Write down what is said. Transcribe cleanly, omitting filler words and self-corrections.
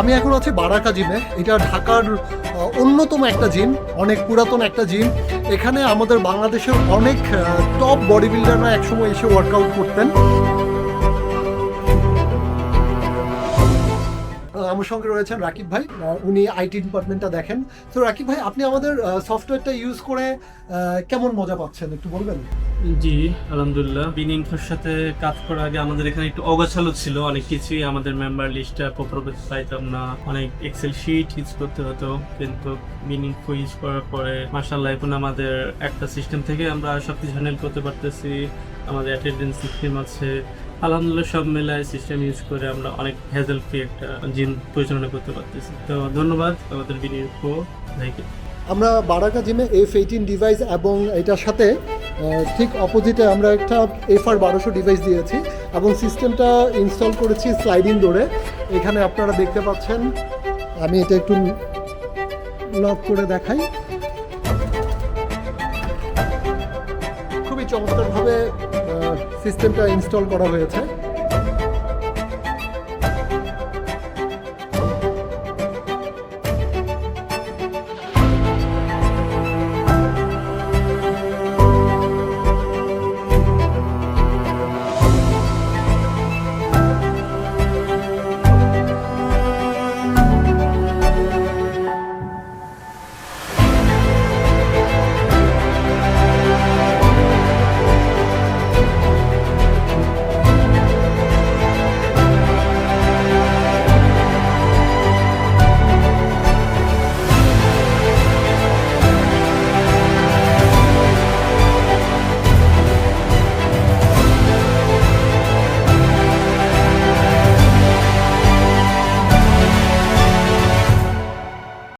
আমি এখন আছি বারাকা জিমে। এটা ঢাকার অন্যতম একটা জিম, অনেক পুরাতন একটা জিম। এখানে আমাদের বাংলাদেশের অনেক টপ বডি বিল্ডাররা একসময় এসে ওয়ার্কআউট করতেন। আমার সঙ্গে রয়েছেন রাকিব ভাই, উনি আইটি ডিপার্টমেন্টটা দেখেন। তো রাকিব ভাই, আপনি আমাদের সফটওয়্যারটা ইউজ করে কেমন মজা পাচ্ছেন একটু বলবেন? জি, আলহামদুলিল্লাহ। বিনিংফোর সাথে কাজ করার আগে আমাদের এখানে একটু অগোছালো ছিল, অনেক কিছুই আমাদের মেম্বার লিস্টটা প্রপারভাবে পাইতাম না, অনেক এক্সেল শিট ইউজ করতে হতো। কিন্তু বিনিংফো ইউজ করার পরে মাশাআল্লাহ এখন আমাদের একটা সিস্টেম থেকে আমরা সবকিছু হ্যান্ডেল করতে পারতেছি। আমাদের অ্যাটেন্ডেন্স সিস্টেম আছে, আলহামদুলিল্লাহ সব মেলায় সিস্টেম ইউজ করে আমরা অনেক হ্যাজেল ফ্রি একটা জিম পরিচালনা করতে পারতেছি। তো ধন্যবাদ আমাদের বিনিংফো ভাইকে। আমরা বারাকা জিমে F18 ডিভাইস এবং এটার সাথে ঠিক অপোজিটে আমরা একটা FR1200 ডিভাইস দিয়েছি এবং সিস্টেমটা ইনস্টল করেছি স্লাইডিং ডোরে। এখানে আপনারা দেখতে পাচ্ছেন, আমি এটা একটু লক করে দেখাই। খুবই চমৎকারভাবে সিস্টেমটা ইনস্টল করা হয়েছে।